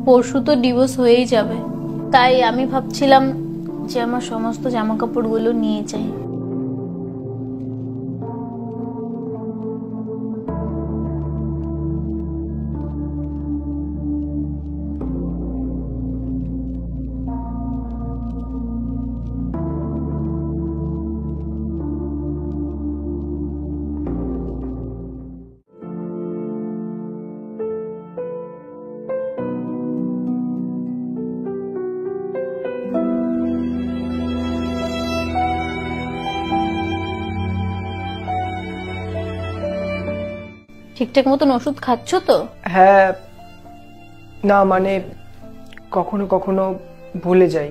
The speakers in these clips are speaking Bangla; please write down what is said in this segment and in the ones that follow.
পরশু তো ডিভোর্স হয়েই যাবে, তাই আমি ভাবছিলাম যে আমার সমস্ত জামা কাপড়গুলো নিয়ে যাই। ঠিকঠাক মতন ওষুধ খাচ্ছ তো? হ্যাঁ, না মানে কখনো কখনো ভুলে যাই।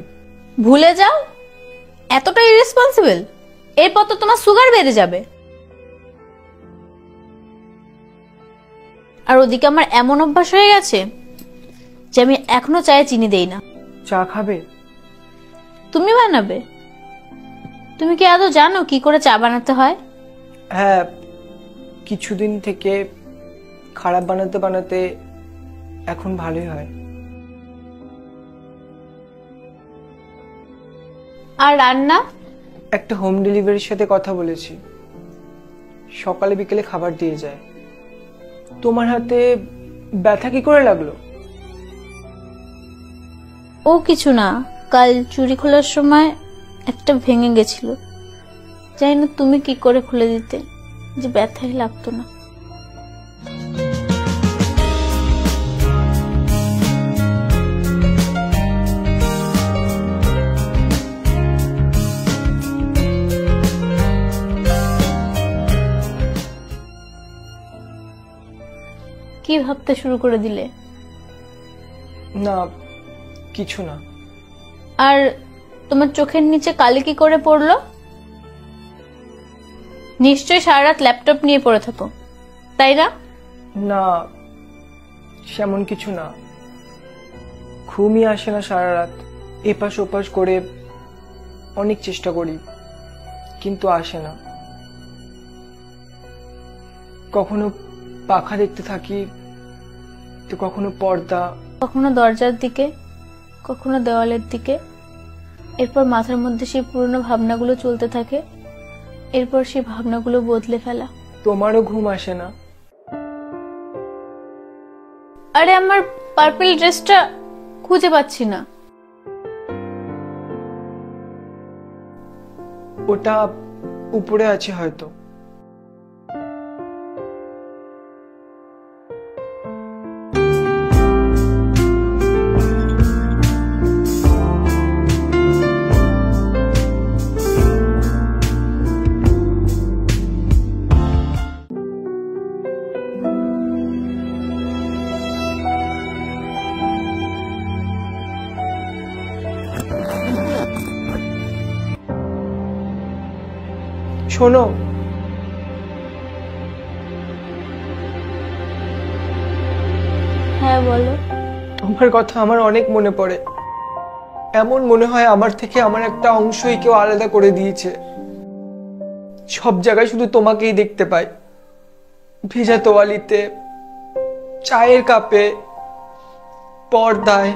ভুলে যাও? এতটা ইরেসপন্সিবল? এরপর তো তোমার সুগার বেড়ে যাবে। আর ওদিকে আমার এমন অভ্যাস হয়ে গেছে যে আমি এখনো চায়ে চিনি দেই না। চা খাবে? তুমি বানাবে? তুমি কি আদৌ জানো কি করে চা বানাতে হয়? হ্যাঁ, কিছুদিন থেকে খারাপ বানাতে বানাতে এখন ভালোই হয়। আর রান্না? একটা হোম ডেলিভারির সাথে কথা বলেছি, সকালে বিকেলে খাবার দিয়ে যায়। তোমার হাতে ব্যথা কি করে লাগলো? ও কিছু না, কাল চুড়ি খোলার সময় একটা ভেঙে গেছিল। জানি না তুমি কি করে খুলে দিতে যে ব্যথাই লাগতো না। কি ভাবতে শুরু করে দিলে? না, কিছু না। আর তোমার চোখের নিচে কালি কি করে পড়লো? নিশ্চয়ই সারা রাত ল্যাপটপ নিয়ে পড়ে থাকো, তাই না? না, সেমন কিছু না। ঘুমই আসে না সারা রাত। এপাশ ওপাশ করে অনেক চেষ্টা করি, কিন্তু আসে না। কখনো পাখা দেখতে থাকি, তো কখনো পর্দা, কখনো দরজার দিকে, কখনো দেওয়ালের দিকে। এরপর মাথার মধ্যে সেই পুরনো ভাবনাগুলো চলতে থাকে, এরপর সেই ভাবনাগুলো বদলে ফেলা। তোমারও ঘুম আসে না? আরে আমার পার্পল ড্রেসটা খুঁজে পাচ্ছি না। ওটা উপরে আছে হয়তো। শোনো, হ্যাঁ বলো। তোমার কথা আমার অনেক মনে পড়ে। এমন মনে হয় আমার থেকে আমার একটা অংশই কেউ আলাদা করে দিয়েছে। সব জায়গায় শুধু তোমাকেই দেখতে পাই। ভেজা তোয়ালিতে, চায়ের কাপে, পর্দায়,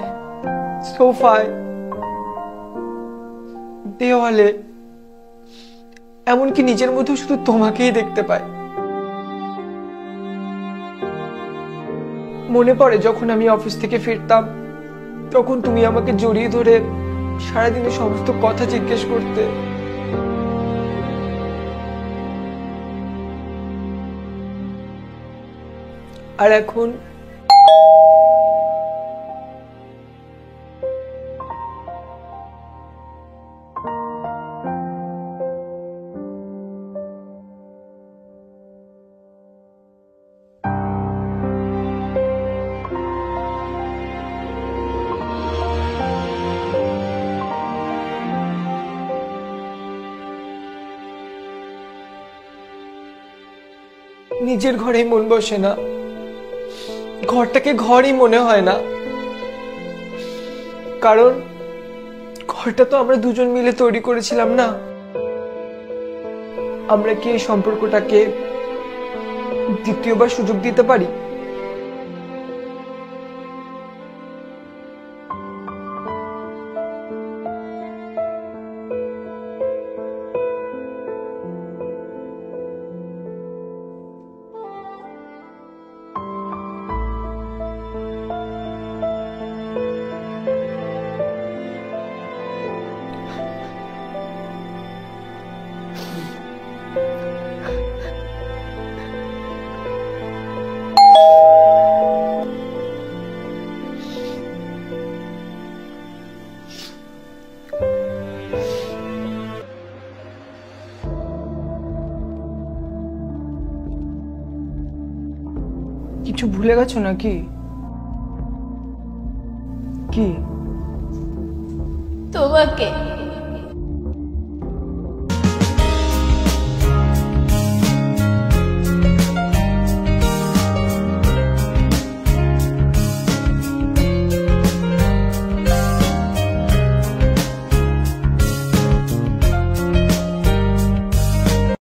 সোফায়, দেওয়ালে, এমনকি নিজের মধ্যে শুধু তোমাকেই দেখতে পাই। মনে পড়ে যখন আমি অফিস থেকে ফিরতাম, তখন তুমি আমাকে জড়িয়ে ধরে সারাদিনের সমস্ত কথা জিজ্ঞেস করতে। আর এখন নিজের ঘরেই মন বসে না, ঘরটাকে ঘরই মনে হয় না। কারণ ঘরটা তো আমরা দুজন মিলে তৈরি করেছিলাম না। আমরা কি এই সম্পর্কটাকে দ্বিতীয়বার সুযোগ দিতে পারি? কিছু ভুলে গেছো নাকি? কি? তোমাকে